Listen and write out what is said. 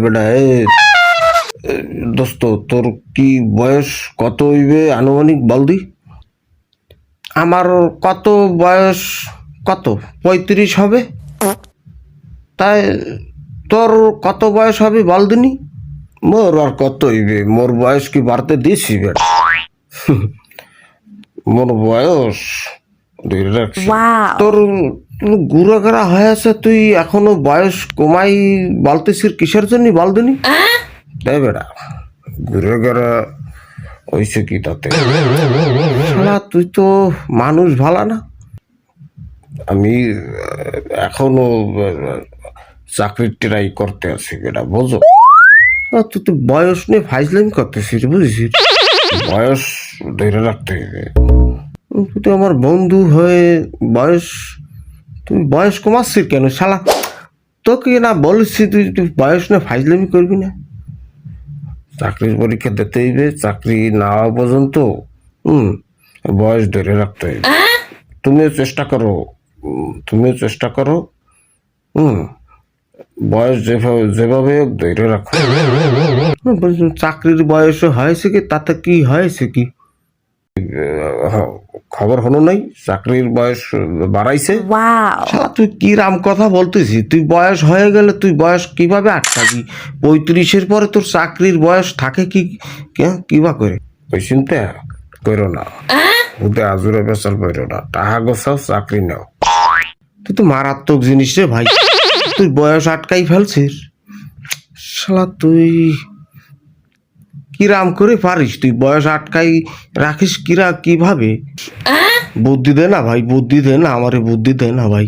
বেটা দোস্ত, তোর কি বয়স কত হইবে আনুমানিক বলদি? আমার কত বয়স, কত 35 হবে। তাই তোর কত বয়স হবে বলদিনি? মোর আর কত হইবে, মোর বয়স কি বাড়তে দিছি বেটা? মোর বয়স ধরে রাখছি। তোর গুড়াগাড়া হয়ে আছে, তুই এখনো বয়স কমাই বলতেছিস কিসের জন্য বলদিনি? তাই বেটা, গুড়াগাড়া হয়েছে কি তাতে? শালা তুই তো মানুষ ভালা না। আমি এখনো চাকরির ট্রাই করতে আছি বেটা, বোঝো? তুই তো বয়স নিয়ে ফাইজলামি করতেছিস, বুঝেছিস? বয়স ধরে রাখতে হবে। তুই তো আমার বন্ধু হয়ে বয়স, তুই বয়স কমাচ্ছিস কেন শালা? তোকে না বলছি তুই তুই বয়স নিয়ে ফাইজলামি করবি না। চাকরির পরীক্ষা দিতে হইবে, চাকরি না হওয়া পর্যন্ত বয়স ধরে রাখতে হইবে। তুমিও চেষ্টা করো, তুমিও চেষ্টা করো। বয়স যেভাবে যেভাবে হোক ধরে রাখো। চাকরির বয়স হয়েছে কি, তাতে কি হয়েছে কি? খবর হলো নাই চাকরির বয়স বাড়াইছে? শালা তুই কি রাম কথা বলতেছিস? তুই বয়স হয়ে গেলে তুই বয়স কিভাবে আটকাবি? 35-এর পরে তোর চাকরির বয়স থাকে কি? কিবা করে ওই চিন্তা করো না, ওদের আজুরে বেচাল করো না, টাকা গোছাও, চাকরি নাও। তুই তো মারাত্মক জিনিস রে ভাই, তুই বয়স আটকাই ফেলছিস। শালা তুই কিরাম করে পারিস? তুই বয়স আটকাই রাখিস কিভাবে? বুদ্ধি দে না ভাই, বুদ্ধি দে না, আমারে বুদ্ধি দে না ভাই।